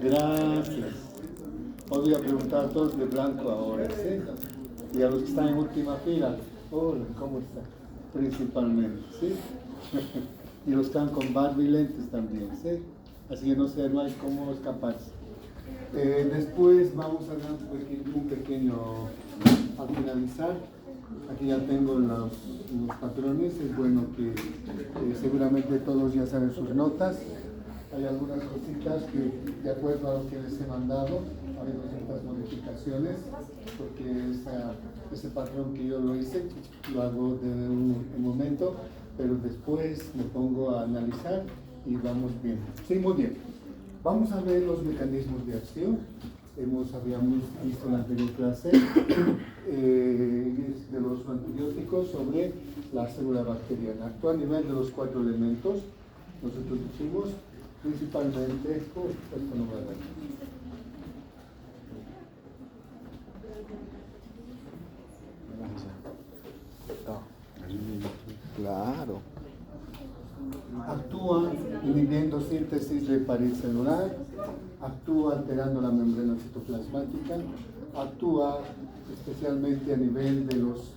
Gracias. Os voy a preguntar a todos de blanco ahora, ¿sí? Y a los que están en última fila, hola, ¿cómo están? Principalmente, ¿sí? Y los que están con barba y lentes también, ¿sí? Así que no sé, no hay cómo escaparse. Después vamos a dar un pequeño, al finalizar, aquí ya tengo los patrones, es bueno que seguramente todos ya saben sus notas. Hay algunas cositas que, de acuerdo a lo que les he mandado, ha habido ciertas modificaciones, porque ese patrón que yo lo hice, lo hago de un momento, pero después me pongo a analizar y vamos viendo. Sí, muy bien. Vamos a ver los mecanismos de acción. Habíamos visto en la anterior clase de los antibióticos sobre la célula bacteriana. Actúa a nivel de los 4 elementos. Nosotros dijimos principalmente, esto no va a dar. Claro. Actúa inhibiendo síntesis de pared celular, actúa alterando la membrana citoplasmática, actúa especialmente a nivel de los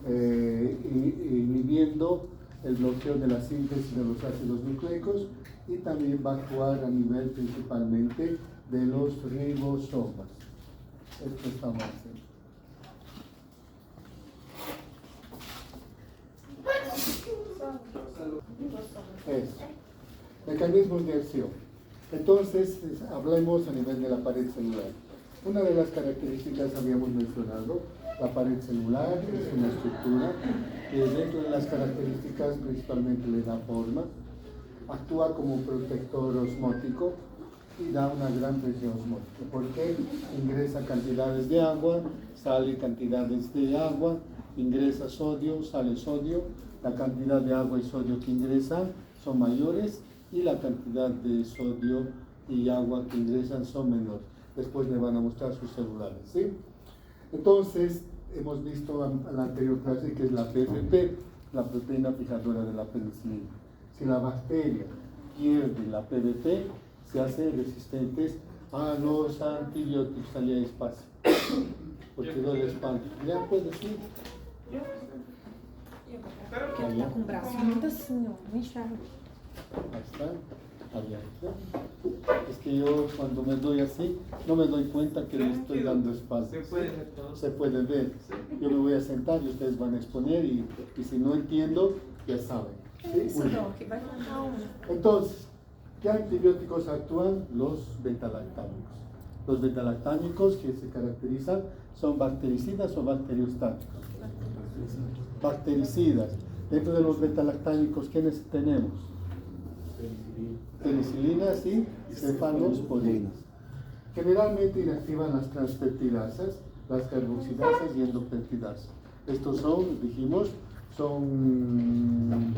inhibiendo el bloqueo de la síntesis de los ácidos nucleicos y también va a actuar a nivel principalmente de los ribosomas. Esto está más simple. Eso. Mecanismos de acción. Entonces, hablemos a nivel de la pared celular. Una de las características habíamos mencionado, la pared celular es una estructura que dentro de las características principalmente le da forma, actúa como un protector osmótico y da una gran presión osmótica, porque ingresa cantidades de agua, sale cantidades de agua, ingresa sodio, sale sodio, la cantidad de agua y sodio que ingresan son mayores y la cantidad de sodio y agua que ingresan son menores. Después me van a mostrar sus celulares, ¿sí? Entonces, hemos visto en la anterior clase que es la PFP, la proteína fijadora de la penicilina. Si la bacteria pierde la PVP, se hace resistentes a los antibióticos. Salía despacio, porque duele la espalda. ¿Ya puedes ir? Porque ele tá com o braço muito assim, ó, muito inchado. Ahí está, abierto. Es que yo cuando me doy así, no me doy cuenta que le estoy dando espacio. Se puede ver. Yo me voy a sentar y ustedes van a exponer y si no entiendo, ya saben. ¿Sí? Isso, Doc, vai contar um. Entonces, ¿qué antibióticos actúan? Los betalactámicos. Los betalactámicos que se caracterizan son bactericidas o bacteriostáticos. Bactericidas. Dentro de los betalactámicos, ¿quiénes tenemos? Penicilinas y cefalosporinas. Generalmente inactivan las transpeptidasas, las carboxidasas y endopeptidasas. Estos son, dijimos, son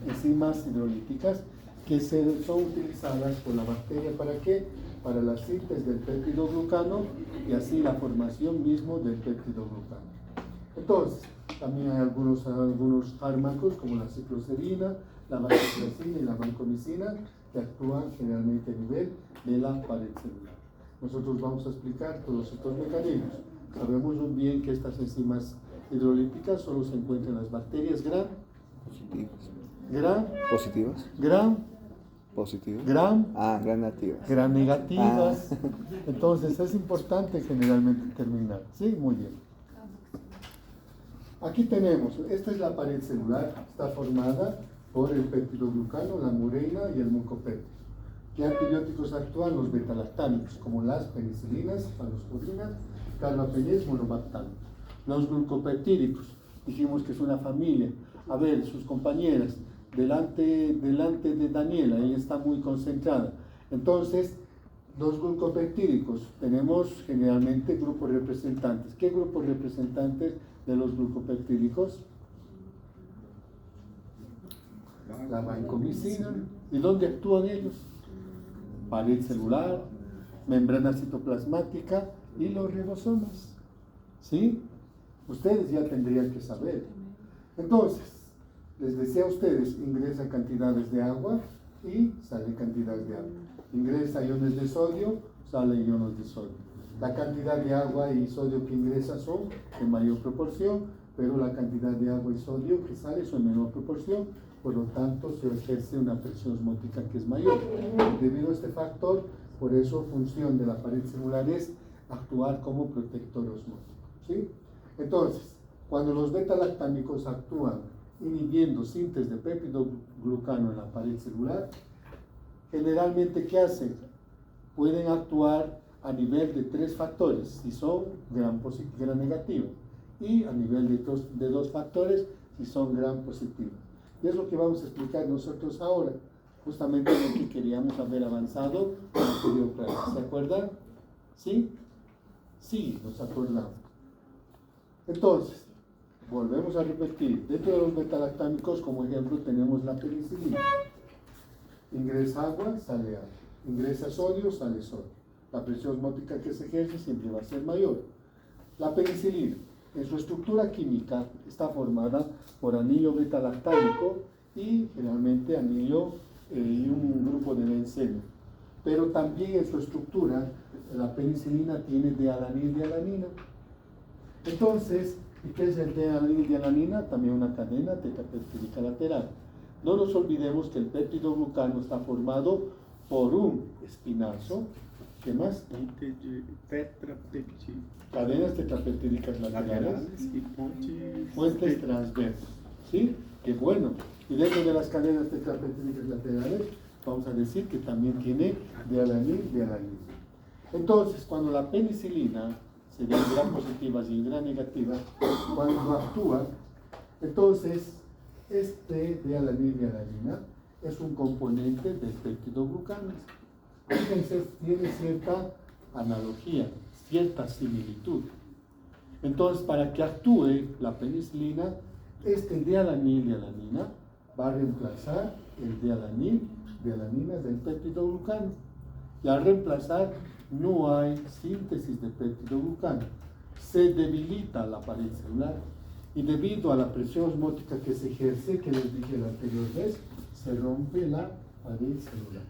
enzimas hidrolíticas que son utilizadas por la bacteria. ¿Para qué? Para la síntesis del peptidoglucano y así la formación mismo del peptidoglucano. Entonces, también hay algunos fármacos como la cicloserina, la vancomicina y la vancomicina que actúan generalmente a nivel de la pared celular. Nosotros vamos a explicar todos estos mecanismos. Sabemos muy bien que estas enzimas hidrolíticas solo se encuentran en las bacterias gram positivas, gram negativas. Entonces es importante generalmente terminar. Sí, muy bien. Aquí tenemos, esta es la pared celular, está formada por el peptidoglucano, la mureina y el mucopéptido. ¿Qué antibióticos actúan? Los betalactámicos, como las penicilinas, cefalosporinas, carbapenems, monobactámicos. Los glucopeptídicos, dijimos que es una familia. A ver, sus compañeras, delante de Daniela, ella está muy concentrada. Entonces, los glucopeptídicos, tenemos generalmente grupos representantes. ¿Qué grupos representantes de los glucopeptídicos? La vancomicina. ¿Y dónde actúan ellos? Pared celular, membrana citoplasmática y los ribosomas. ¿Sí? Ustedes ya tendrían que saber. Entonces, les decía a ustedes, ingresa cantidades de agua y sale cantidad de agua. Ingresa iones de sodio, sale iones de sodio. La cantidad de agua y sodio que ingresa son en mayor proporción, pero la cantidad de agua y sodio que sale son en menor proporción, por lo tanto se ejerce una presión osmótica que es mayor. Debido a este factor, por eso función de la pared celular es actuar como protector osmótico, ¿sí? Entonces, cuando los beta-lactámicos actúan inhibiendo síntesis de péptidoglucano en la pared celular, generalmente, ¿qué hacen? Pueden actuar a nivel de 3 factores, si son gram negativo, y a nivel de 2 factores, si son gram positivo. Y es lo que vamos a explicar nosotros ahora, justamente lo que queríamos haber avanzado en la anterior clase. ¿Se acuerdan? ¿Sí? Sí, nos acordamos. Entonces, volvemos a repetir. Dentro de los betalactámicos, como ejemplo, tenemos la penicilina. Ingresa agua, sale agua. Ingresa sodio, sale sodio. La presión osmótica que se ejerce siempre va a ser mayor. La penicilina, en su estructura química, está formada por anillo beta-lactámico y generalmente anillo y un grupo de benceno. Pero también en su estructura, la penicilina tiene dealanil y alanina. Entonces, ¿y qué es el dealanil y alanina? También una cadena tetrapeptídica lateral. No nos olvidemos que el péptidoglucano está formado por un espinazo. ¿Qué más? Cadenas tetrapeptídicas laterales y puentes transversas. ¿Sí? Qué bueno. Y dentro de las cadenas tetrapeptídicas laterales, vamos a decir que también tiene dealanil y alanina. Entonces, cuando la penicilina se ve en gram positivas y en gram negativas, cuando actúa, entonces este dealanil y alanina es un componente del péptidoglucano. Fíjense, tiene cierta analogía, cierta similitud. Entonces, para que actúe la penicilina, este dealanil y alanina va a reemplazar el dealanil de alanina del péptidoglucano. Y al reemplazar, no hay síntesis de péptidoglucano. Se debilita la pared celular y debido a la presión osmótica que se ejerce, que les dije la anterior vez, se rompe la pared celular.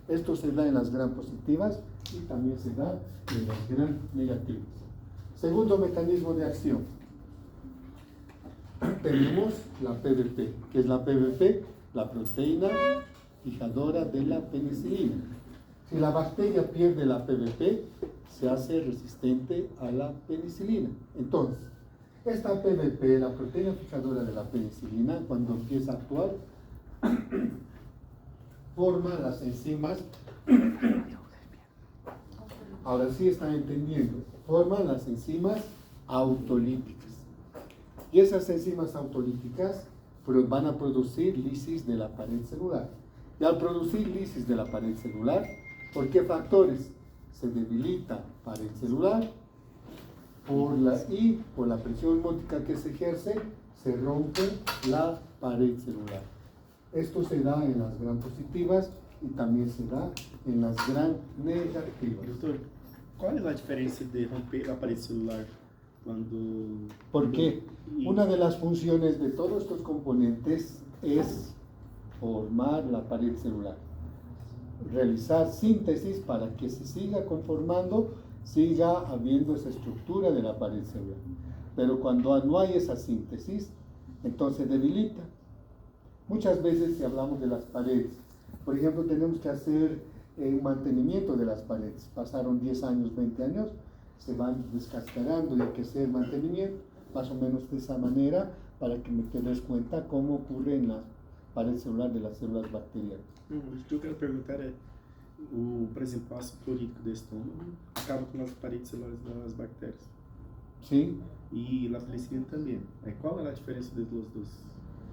Esto se da en las gram positivas y también se da en las gram negativas. Segundo mecanismo de acción. Tenemos la PVP. ¿Qué es la PVP? La proteína fijadora de la penicilina. Si la bacteria pierde la PVP, se hace resistente a la penicilina. Entonces, esta PVP, la proteína fijadora de la penicilina, cuando empieza a actuar, forma las enzimas. Ahora sí están entendiendo. Forman las enzimas autolíticas. Y esas enzimas autolíticas van a producir lisis de la pared celular. Y al producir lisis de la pared celular, ¿por qué factores? Se debilita pared celular por la presión osmótica que se ejerce, se rompe la pared celular. Esto se da en las gram positivas y también se da en las gram negativas. Doutor, qual é a diferença de romper a parede celular quando... ¿Por qué? Una de las funciones de todos estos componentes es formar la pared celular. Realizar síntesis para que se siga conformando, siga habiendo esa estructura de la pared celular. Pero cuando no hay esa síntesis, entonces debilita. Muchas veces si hablamos de las paredes, por ejemplo, tenemos que hacer un mantenimiento de las paredes. Pasaron 10 años, 20 años, se van descascarando y hay que hacer mantenimiento, más o menos de esa manera, para que te des cuenta cómo ocurre en la pared celular de las células bacterianas. O que eu quero perguntar é, por exemplo, o ácido clorídrico do estômago acaba com as paredes celulares das bactérias. ¿Sí? E a penicilina também. Qual é a diferença dos dois?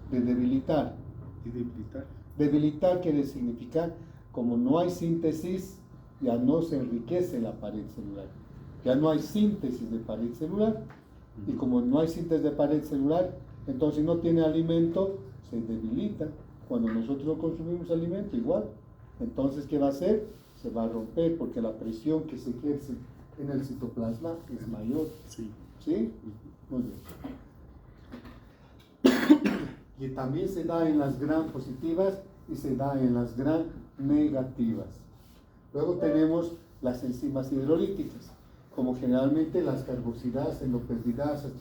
De debilitar. De debilitar? Debilitar quiere significar, como no hay síntesis, ya no se enriquece la pared celular. Ya no hay síntesis de pared celular. Y como no hay síntesis de pared celular, entonces no tiene alimento, se debilita. Cuando nosotros no consumimos alimento, igual. Entonces, ¿qué va a hacer? Se va a romper porque la presión que se ejerce en el citoplasma es mayor. Sí. ¿Sí? Muy bien. Y también se da en las gram positivas y se da en las gram negativas. Luego tenemos las enzimas hidrolíticas, como generalmente las carboxidasas, endopeptidasas,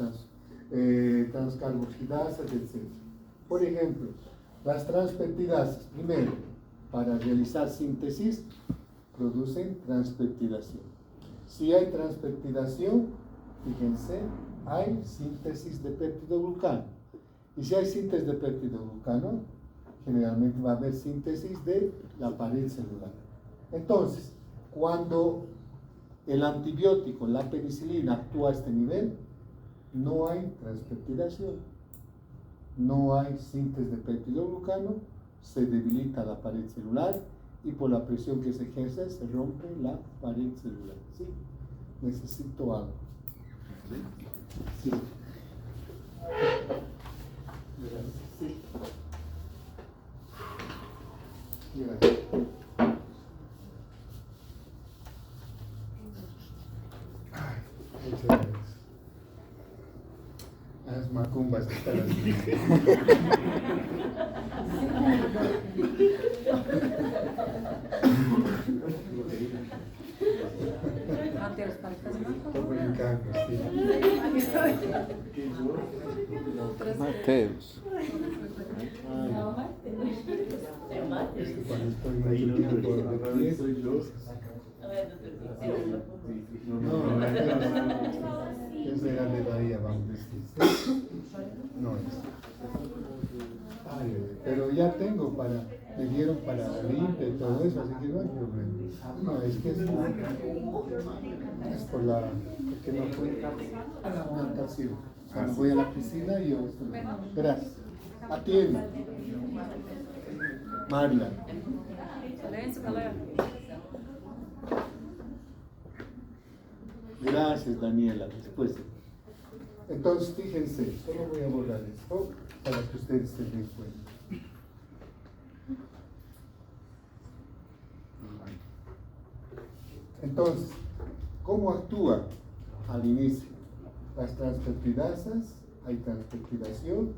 transcarboxidasas, etc. Por ejemplo, las transpeptidasas, primero, para realizar síntesis, producen transpeptidación. Si hay transpeptidación, fíjense, hay síntesis de peptidoglucano. Y si hay síntesis de peptidoglucano, generalmente va a haber síntesis de la pared celular. Entonces, cuando el antibiótico, la penicilina, actúa a este nivel, no hay transpeptidación, no hay síntesis de peptidoglucano, se debilita la pared celular y por la presión que se ejerce se rompe la pared celular. ¿Sí? Necesito algo. Sí. Gracias. Sí. Gracias. Muchas gracias. Las macumbas que están así. Mateus, para fazer uma Estou brincando, sim. Mateus. Cuando estoy mucho tiempo aquí, soy yo. No, esa era de Bahía, vamos a decir. No es. Ay, pero ya tengo me dieron para la limpia y todo eso, así que no hay problema. No, es que es por porque no fui a la natación. Cuando voy a la piscina, yo. Gracias. Atienda. Marla. Silêncio, galera. Gracias, Daniela. Después. Entonces, fíjense, solo voy a borrar esto para que ustedes se den cuenta. Entonces, ¿cómo actúa al inicio? Las transpeptidasas, hay transpeptidación,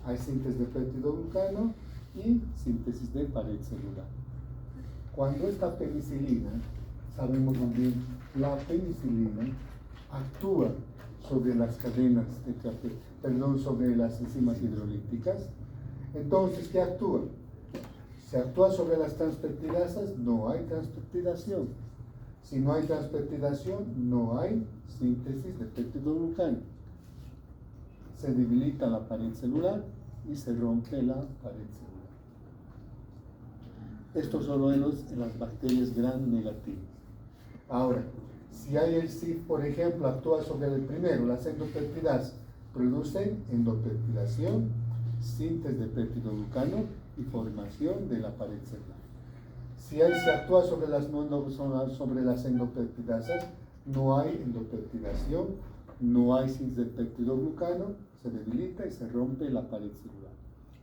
hay síntesis de peptidoglucano y síntesis de pared celular. Cuando esta penicilina, sabemos muy bien, la penicilina actúa sobre las cadenas sobre las enzimas hidrolíticas. Entonces, ¿qué actúa? Si actúa sobre las transpeptidasas, no hay transpeptidación. Si no hay transpeptidación, no hay síntesis de peptidoglucano. Se debilita la pared celular y se rompe la pared celular. Esto solo en las bacterias gram negativas. Ahora, si hay el SIF, por ejemplo, actúa sobre el primero, las endopeptidasas, producen endopeptidación, síntesis de peptidoglucano y formación de la pared celular. Si se actúa sobre las endopeptidasas, no hay endopeptidación, no hay síntesis de peptidoglucano, se debilita y se rompe la pared celular.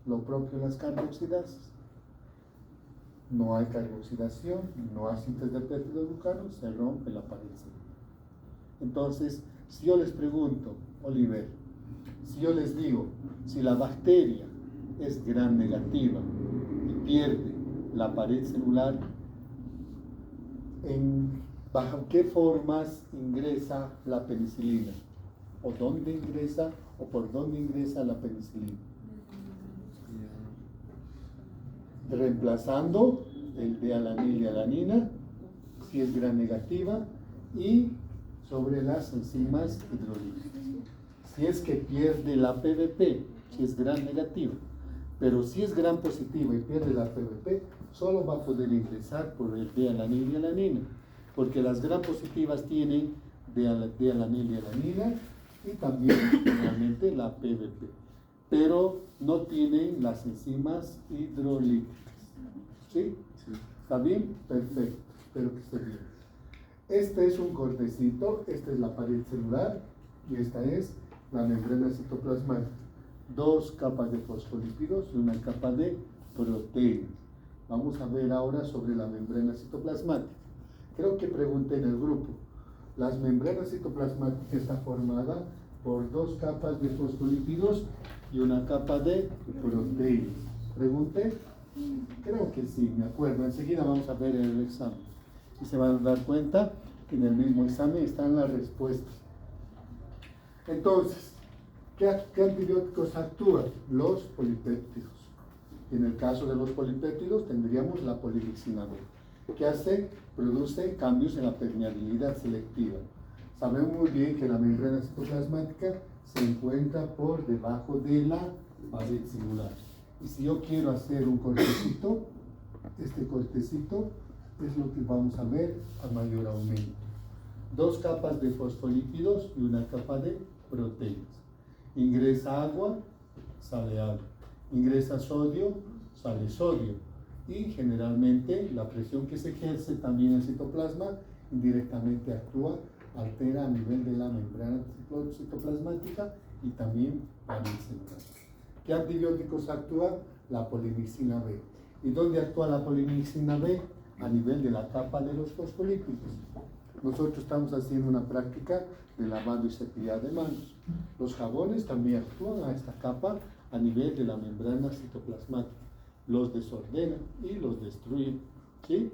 Lo propio en las carboxidasas. No hay carboxidación, no hay síntesis de peptidoglucano, se rompe la pared celular. Entonces, si yo les pregunto, Oliver, si yo les digo, si la bacteria es gram negativa y pierde la pared celular, ¿bajo qué formas ingresa la penicilina? ¿O dónde ingresa o por dónde ingresa la penicilina? Reemplazando el D-alanina, si es gram negativa, y sobre las enzimas hidrolíticas. Si es que pierde la PVP, si es gram negativa, pero si es gram positiva y pierde la PVP, solo va a poder ingresar por el D-alanina y alanina, porque las gram positivas tienen D-alanina y alanina y también realmente la PVP, pero no tienen las enzimas hidrolíticas. ¿Sí? Sí. ¿Está bien? Perfecto. Espero que esté bien. Este es un cortecito, esta es la pared celular y esta es la membrana citoplasmática. 2 capas de fosfolípidos y una capa de proteínas. Vamos a ver ahora sobre la membrana citoplasmática. Creo que pregunté en el grupo. Las membranas citoplasmáticas está formada por 2 capas de fosfolípidos y una capa de proteínas. Pregunté. Creo que sí, me acuerdo. Enseguida vamos a ver en el examen. Y se van a dar cuenta que en el mismo examen están las respuestas. Entonces, ¿qué antibióticos actúan? Los polipéptidos. Y en el caso de los polipéptidos tendríamos la polilixina B. ¿Qué hace? Produce cambios en la permeabilidad selectiva. Sabemos muy bien que la membrana citoplasmática se encuentra por debajo de la pared celular. Y si yo quiero hacer un cortecito, este cortecito es lo que vamos a ver a mayor aumento. 2 capas de fosfolípidos y una capa de proteínas. Ingresa agua, sale agua. Ingresa sodio, sale sodio. Y generalmente la presión que se ejerce también en el citoplasma indirectamente actúa, altera a nivel de la membrana citoplasmática y también pared celular. ¿Qué antibióticos actúa? La polilixina B. ¿Y dónde actúa la polilixina B? A nivel de la capa de los fosfolípidos. Nosotros estamos haciendo una práctica de lavado y cepillado de manos. Los jabones también actúan a esta capa a nivel de la membrana citoplasmática. Los desordenan y los destruyen, ¿sí?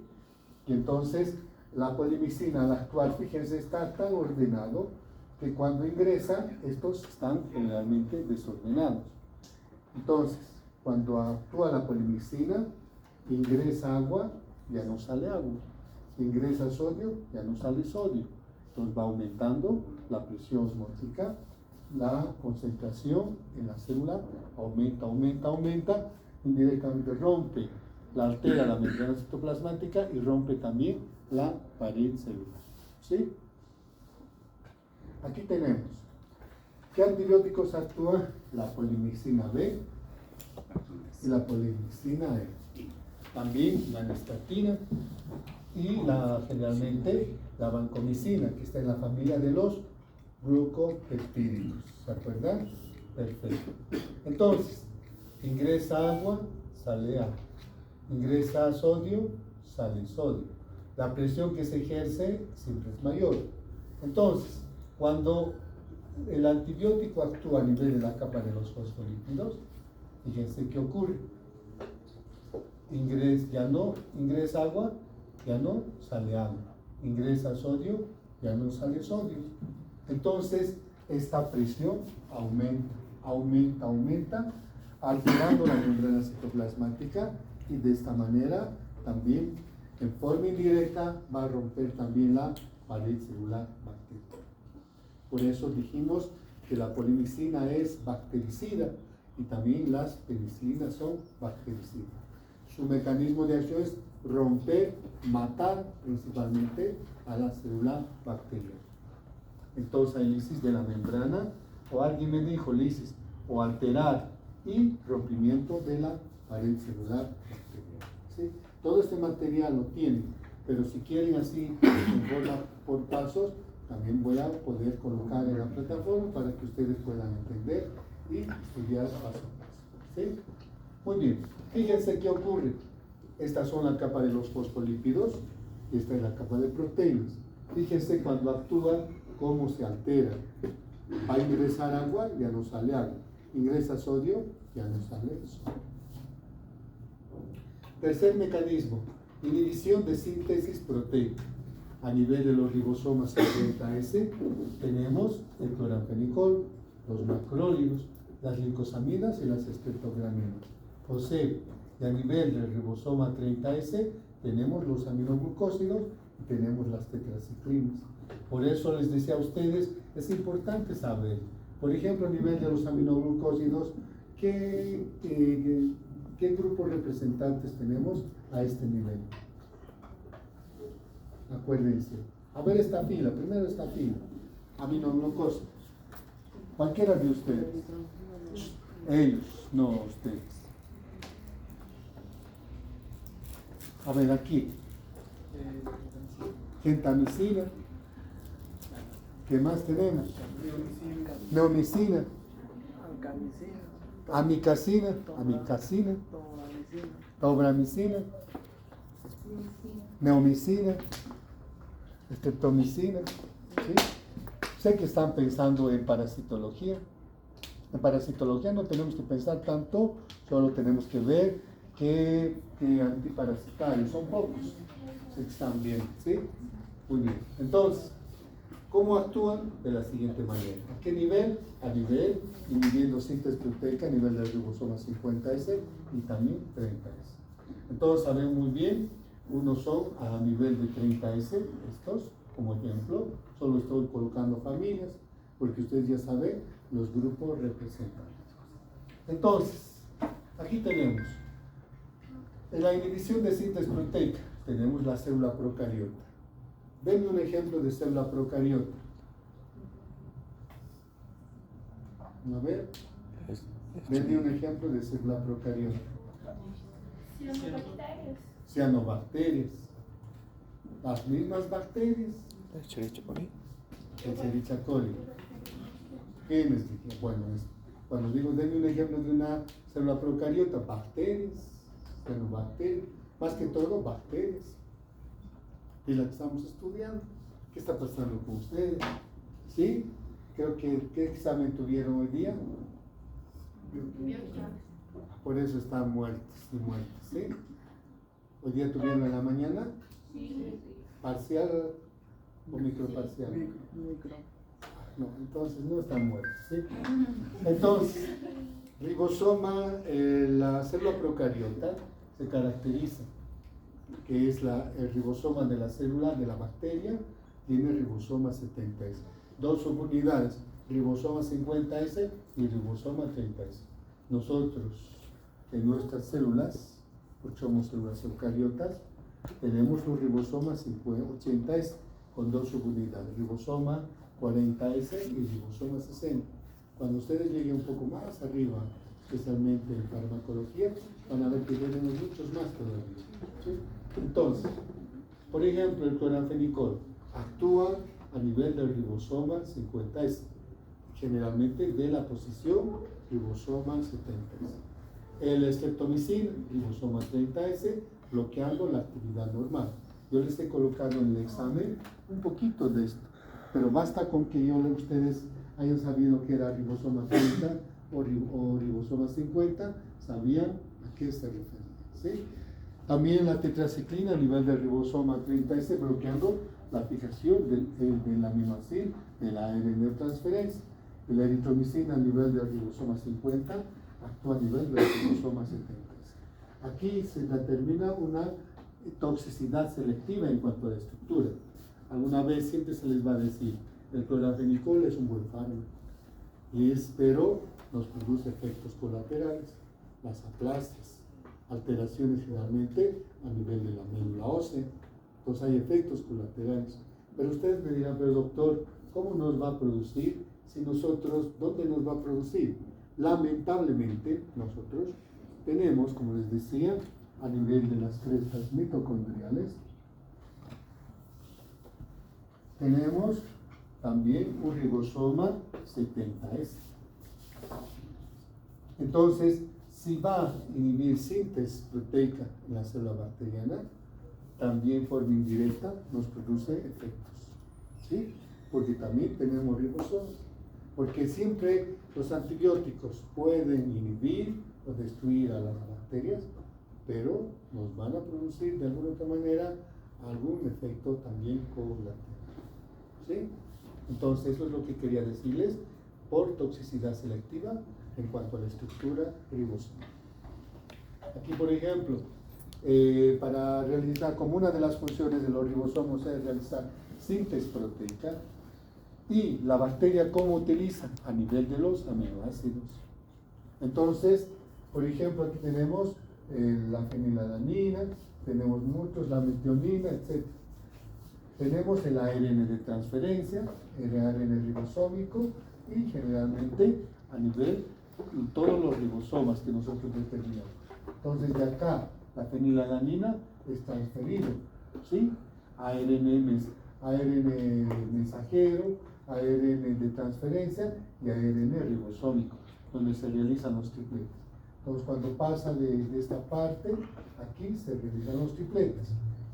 Y entonces la polilixina al actuar, fíjense, está tan ordenado que cuando ingresa, estos están generalmente desordenados. Entonces, cuando actúa la polilixina, ingresa agua, ya no sale agua. Ingresa sodio, ya no sale sodio. Entonces va aumentando la presión osmótica, la concentración en la célula aumenta, indirectamente rompe, altera la membrana citoplasmática y rompe también la pared celular. ¿Sí? Aquí tenemos. ¿Qué antibióticos actúan? La polilixina B y la polilixina E. También la nystatina y generalmente la vancomicina, que está en la familia de los glucopeptídicos. ¿Se acuerdan? Perfecto. Entonces, ingresa agua, sale agua. Ingresa sodio, sale sodio. La presión que se ejerce siempre es mayor. Entonces, cuando el antibiótico actúa a nivel de la capa de los fosfolípidos, fíjense qué ocurre. Ya no ingresa agua, ya no sale agua. Ingresa sodio, ya no sale sodio. Entonces, esta presión aumenta, alterando la membrana citoplasmática y de esta manera también, en forma indirecta, va a romper también la pared celular bacteriana. Por eso dijimos que la polilixina es bactericida y también las penicilinas son bactericidas. Su mecanismo de acción es romper, matar principalmente a la célula bacteriana. Entonces hay lisis de la membrana, o alguien me dijo lisis, o alterar y rompimiento de la pared celular bacteriana. ¿Sí? Todo este material lo tienen, pero si quieren así en forma por pasos, también voy a poder colocar en la plataforma para que ustedes puedan entender y estudiar paso a paso. ¿Sí? Muy bien, fíjense qué ocurre. Estas son la capa de los fosfolípidos, esta es la capa de proteínas. Fíjense cuando actúan, cómo se altera. Va a ingresar agua, ya no sale agua. Ingresa sodio, ya no sale sodio. Tercer mecanismo, inhibición de síntesis proteica. A nivel de los ribosomas 50S tenemos el cloramfenicol, los macrólidos, las glicosamidas y las estreptograminas. O sea, y a nivel del ribosoma 30S tenemos los aminoglucósidos y tenemos las tetraciclinas. Por eso les decía a ustedes, es importante saber, por ejemplo, a nivel de los aminoglucósidos, ¿qué grupos representantes tenemos a este nivel? Acuérdense. A ver esta fila, primero esta fila. Aminoglucósidos. Cualquiera de ustedes. Ellos, no ustedes. A ver aquí. Gentamicina. ¿Qué más tenemos? Neomicina. Amicacina. Tobramicina. Neomicina. Estreptomicina. ¿Sí? Sé que están pensando en parasitología. En parasitología no tenemos que pensar tanto, solo tenemos que ver que antiparasitarios, son pocos, están bien, ¿sí? Muy bien. Entonces, ¿cómo actúan? De la siguiente manera. ¿A qué nivel? A nivel, inhibiendo síntesis proteica a nivel del ribosoma 50S y también 30S. Entonces, saben muy bien, unos son a nivel de 30S, estos, como ejemplo, solo estoy colocando familias, porque ustedes ya saben, los grupos representan. Entonces, aquí tenemos, en la inhibición de síntesis proteica, tenemos la célula procariota. Denme un ejemplo de célula procariota. A ver, denme un ejemplo de célula procariota. Cianobacterias. Cianobacterias. Las mismas bacterias. Escherichia coli. ¿Quiénes dije? Bueno, cuando digo denme un ejemplo de una célula procariota, bacterias, cianobacterias, más que todo bacterias. Y la que estamos estudiando. ¿Qué está pasando con ustedes? ¿Sí? Creo que, ¿qué examen tuvieron hoy día? Por eso están muertos y muertos, ¿sí? ¿Hoy día tuvieron en la mañana? ¿Parcial o microparcial? Micro. No, entonces no están muertos, ¿sí? Entonces, ribosoma, la célula procariota se caracteriza, que es el ribosoma de la célula de la bacteria, tiene ribosoma 70S. Dos subunidades, ribosoma 50S y ribosoma 30S. Nosotros, en nuestras células, porque somos células eucariotas, tenemos los ribosomas 80S con dos subunidades, ribosoma 40S y ribosoma 60. Cuando ustedes lleguen un poco más arriba, especialmente en farmacología, van a ver que tenemos muchos más todavía, ¿sí? Entonces, por ejemplo, el cloranfenicol actúa a nivel del ribosoma 50S, generalmente de la posición ribosoma 70S. El streptomicina, ribosoma 30S, bloqueando la actividad normal. Yo les he colocado en el examen un poquito de esto, pero basta con que ustedes hayan sabido que era ribosoma 30 o ribosoma 50, sabían a qué se refería, ¿sí? También la tetraciclina a nivel del ribosoma 30S, bloqueando la fijación del aminoácido de la ARN de transferencia. La eritromicina a nivel del ribosoma 50 actúa a nivel del ribosoma 70S. Aquí se determina una toxicidad selectiva en cuanto a la estructura. Alguna vez siempre se les va a decir, el cloranfenicol es un buen fármaco, pero nos produce efectos colaterales, las aplasias, alteraciones generalmente a nivel de la médula ósea. Entonces hay efectos colaterales. Pero ustedes me dirán, pero doctor, ¿cómo nos va a producir? Si nosotros, ¿dónde nos va a producir? Lamentablemente, nosotros tenemos, como les decía, a nivel de las crestas mitocondriales, tenemos también un ribosoma 70S. Entonces, si va a inhibir síntesis proteica en la célula bacteriana, también de forma indirecta nos produce efectos, ¿sí? Porque también tenemos ribosomas. Porque siempre los antibióticos pueden inhibir o destruir a las bacterias, pero nos van a producir de alguna otra manera algún efecto también colateral, ¿sí? Entonces eso es lo que quería decirles por toxicidad selectiva en cuanto a la estructura ribosomal. Aquí, por ejemplo, para realizar, como una de las funciones de los ribosomas es realizar síntesis proteica, y la bacteria cómo utiliza a nivel de los aminoácidos. Entonces, por ejemplo, aquí tenemos la fenilalanina, tenemos muchos, la metionina, etc. Tenemos el ARN de transferencia, el ARN ribosómico y generalmente a nivel de todos los ribosomas que nosotros determinamos. Entonces, de acá, la fenilalanina es transferido, ¿sí? ARN mensajero, ARN de transferencia y ARN ribosómico, donde se realizan los tripletes. Entonces, cuando pasa de esta parte, aquí se realizan los tripletes.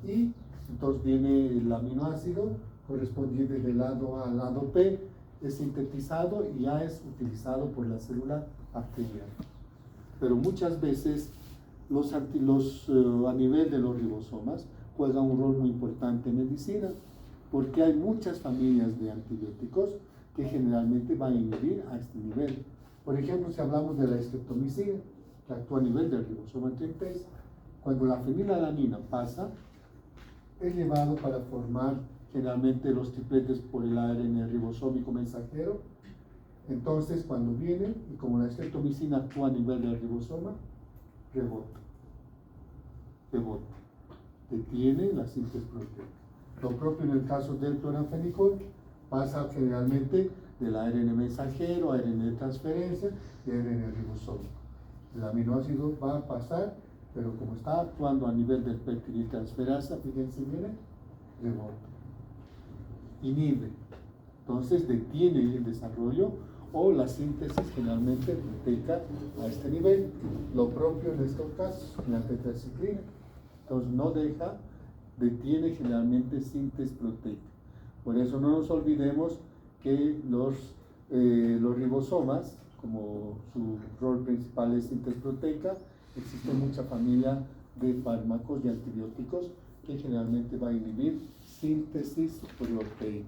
Y entonces viene el aminoácido correspondiente del lado A al lado P, es sintetizado y ya es utilizado por la célula bacteriana. Pero muchas veces a nivel de los ribosomas juegan un rol muy importante en medicina, porque hay muchas familias de antibióticos que generalmente van a inhibir a este nivel. Por ejemplo, si hablamos de la streptomicina, que actúa a nivel del ribosoma 36, cuando la fenilalanina pasa, es llevado para formar generalmente los tripletes por el ARN ribosómico mensajero. Entonces, cuando viene, y como la streptomicina actúa a nivel del ribosoma, rebota, detiene la síntesis proteica. Lo propio en el caso del cloranfenicol, pasa generalmente del ARN mensajero, ARN de transferencia y ARN ribosómico. El aminoácido va a pasar, pero como está actuando a nivel del peptidiltransferasa, fíjense, miren, rebota, inhibe, entonces detiene el desarrollo o la síntesis generalmente proteica a este nivel. Lo propio en estos casos, en la tetraciclina, entonces no deja, detiene generalmente síntesis proteica. Por eso no nos olvidemos que los ribosomas, como su rol principal es síntesis proteica, existe mucha familia de fármacos, de antibióticos, que generalmente va a inhibir síntesis proteica.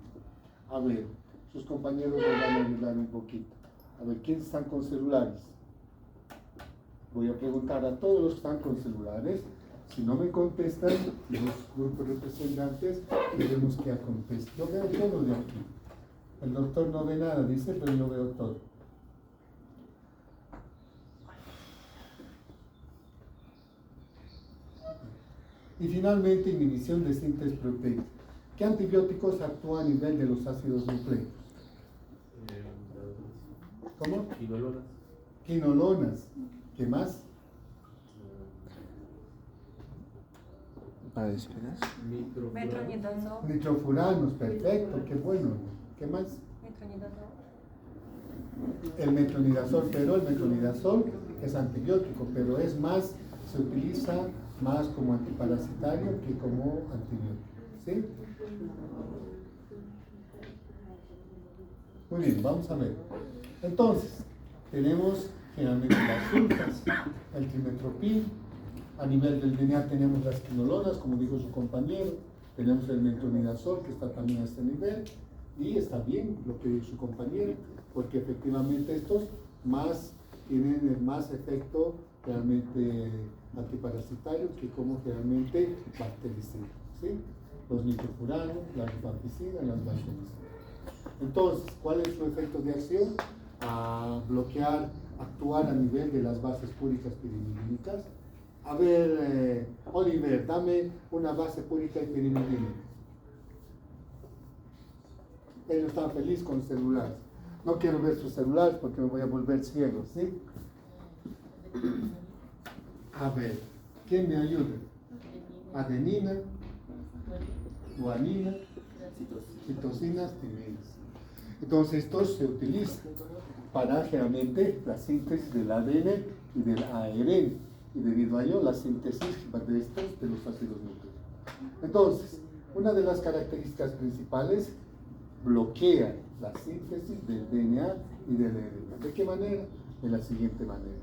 A ver, sus compañeros nos van a ayudar un poquito. A ver, ¿quiénes están con celulares? Voy a preguntar a todos los que están con celulares. Si no me contestan, los grupos representantes tenemos que contestar. Yo veo todo de aquí. El doctor no ve nada, dice, pero yo veo todo. Y finalmente, inhibición de síntesis proteica. ¿Qué antibióticos actúan a nivel de los ácidos nucleicos? ¿Cómo? Quinolonas. Quinolonas. ¿Qué más? Metronidazol. Nitrofuranos, perfecto, qué bueno. ¿Qué más? Metronidazol. El metronidazol, pero el metronidazol es antibiótico, pero es más, se utiliza más como antiparasitario que como antibiótico. ¿Sí? Muy bien, vamos a ver. Entonces, tenemos generalmente las sulfas, el trimetropil. A nivel del DNA tenemos las quinolonas, como dijo su compañero. Tenemos el metronidazol, que está también a este nivel. Y está bien lo que dijo su compañero, porque efectivamente estos tienen más efecto realmente antiparasitario que como realmente bactericida. ¿Sí? Los nitrofuranos, la rifampicina, las vancomicinas. Entonces, ¿cuál es su efecto de acción? A bloquear, actuar a nivel de las bases púricas pirimidínicas. A ver, Oliver, dame una base púrica y pirimidínica. Ellos están felices con celulares. No quiero ver sus celulares porque me voy a volver ciego, ¿sí? A ver, ¿quién me ayuda? Adenina, guanina, citosinas, timinas. Entonces, estos se utilizan para generalmente la síntesis del ADN y del ARN, y debido a ello la síntesis de estos de los ácidos nucleicos. Entonces, una de las características principales, bloquea la síntesis del DNA y del ARN. ¿De qué manera? De la siguiente manera.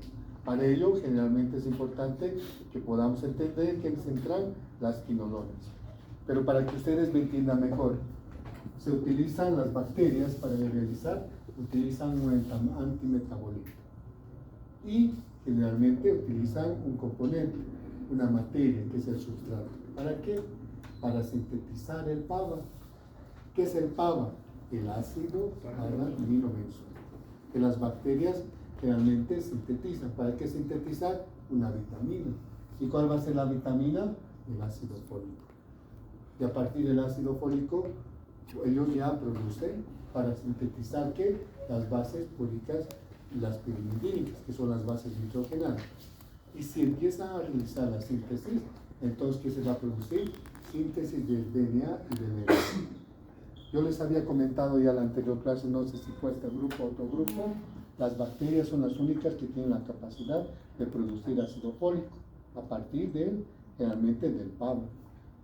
Para ello, generalmente es importante que podamos entender que se entran las quinolonas. Pero para que ustedes me entiendan mejor, se utilizan las bacterias para realizar, utilizan un antimetabolito. Y generalmente utilizan un componente, una materia que es el sustrato. ¿Para qué? Para sintetizar el PABA. ¿Qué es el PABA? El ácido paraaminobenzoico, que las bacterias realmente sintetizan. ¿Para qué sintetizar? Una vitamina. ¿Y cuál va a ser la vitamina? El ácido fólico. Y a partir del ácido fólico, ellos ya producen para sintetizar ¿qué? Las bases púricas, las pirimidínicas, que son las bases nitrogenadas. Y si empiezan a realizar la síntesis, entonces ¿qué se va a producir? Síntesis del DNA y del ARN. Yo les había comentado ya en la anterior clase, no sé si fue este grupo o otro grupo, las bacterias son las únicas que tienen la capacidad de producir ácido fólico a partir generalmente del PABA.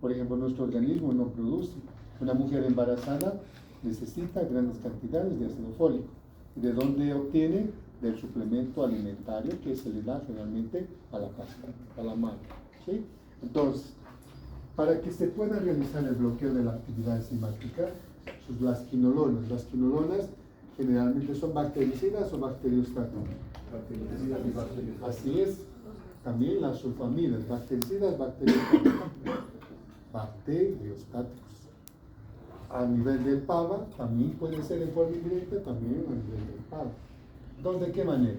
Por ejemplo, nuestro organismo no produce. Una mujer embarazada necesita grandes cantidades de ácido fólico. ¿Y de dónde obtiene? del suplemento alimentario que se le da generalmente a la casca, a la madre. ¿Sí? Entonces, para que se pueda realizar el bloqueo de la actividad enzimática, las quinolonas generalmente son bactericidas o bacteriostáticas. Así es, también las sulfamidas, bactericidas, bacteriostáticos. A nivel del PABA, también puede ser en forma indirecta, también a nivel del PABA. Entonces, ¿de qué manera?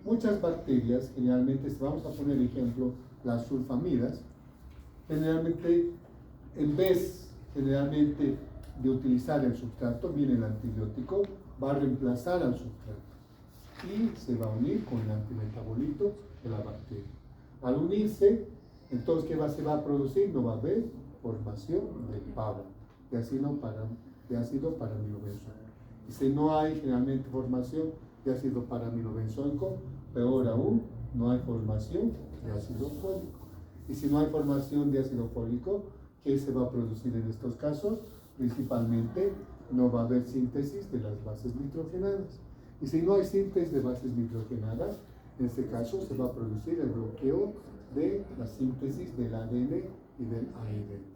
Muchas bacterias, generalmente, si vamos a poner ejemplo, las sulfamidas, generalmente, en vez, generalmente, de utilizar el sustrato, viene el antibiótico, va a reemplazar al sustrato y se va a unir con el antimetabolito de la bacteria. Al unirse, entonces, ¿qué se va a producir? No va a haber formación de PABA, de ácido paramilobenzoico. Y si no hay generalmente formación de ácido paramilobenzoico, peor aún, no hay formación de ácido fólico. Y si no hay formación de ácido fólico, ¿qué se va a producir en estos casos? Principalmente no va a haber síntesis de las bases nitrogenadas. Y si no hay síntesis de bases nitrogenadas, en este caso se va a producir el bloqueo de la síntesis del ADN y del ARN.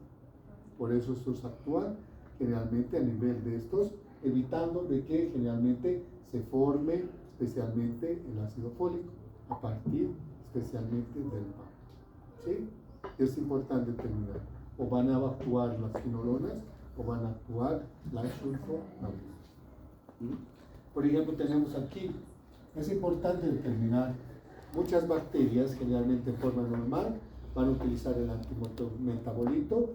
Por eso estos actúan generalmente a nivel de estos, evitando de que generalmente se forme especialmente el ácido fólico, a partir especialmente del PABA. ¿Sí? Es importante determinar, o van a actuar las quinolonas o van a actuar las sulfonamidas. Por ejemplo, tenemos aquí, es importante determinar, muchas bacterias generalmente en forma normal van a utilizar el antimetabolito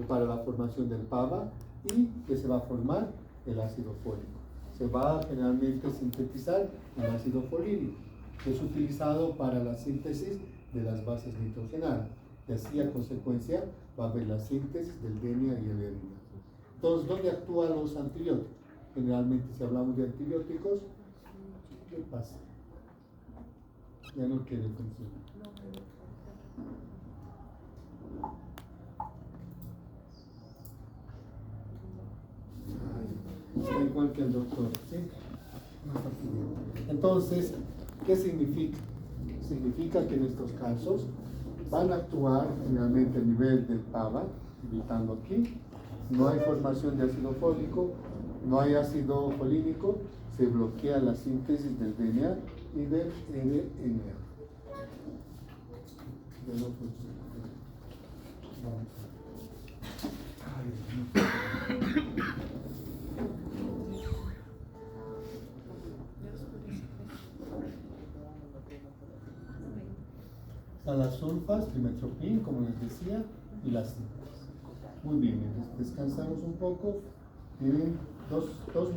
para la formación del PABA y que se va a formar el ácido fólico. Se va a generalmente sintetizar el ácido folílico, que es utilizado para la síntesis de las bases nitrogenadas. Y así, a consecuencia, va a haber la síntesis del DNA y el erina. Entonces, ¿dónde actúan los antibióticos? Generalmente, si hablamos de antibióticos, ¿qué pasa? Ya no quiere funcionar. Está igual que el doctor, ¿sí? Entonces, ¿qué significa? Significa que en estos casos van a actuar generalmente a nivel del PABA, evitando aquí, no hay formación de ácido fólico, no hay ácido folínico, se bloquea la síntesis del DNA y del RNA. Ya no funciona. Están las sulfas, trimethoprim, como les decía, y las cintas. Muy bien, descansamos un poco. Tienen dos minutos.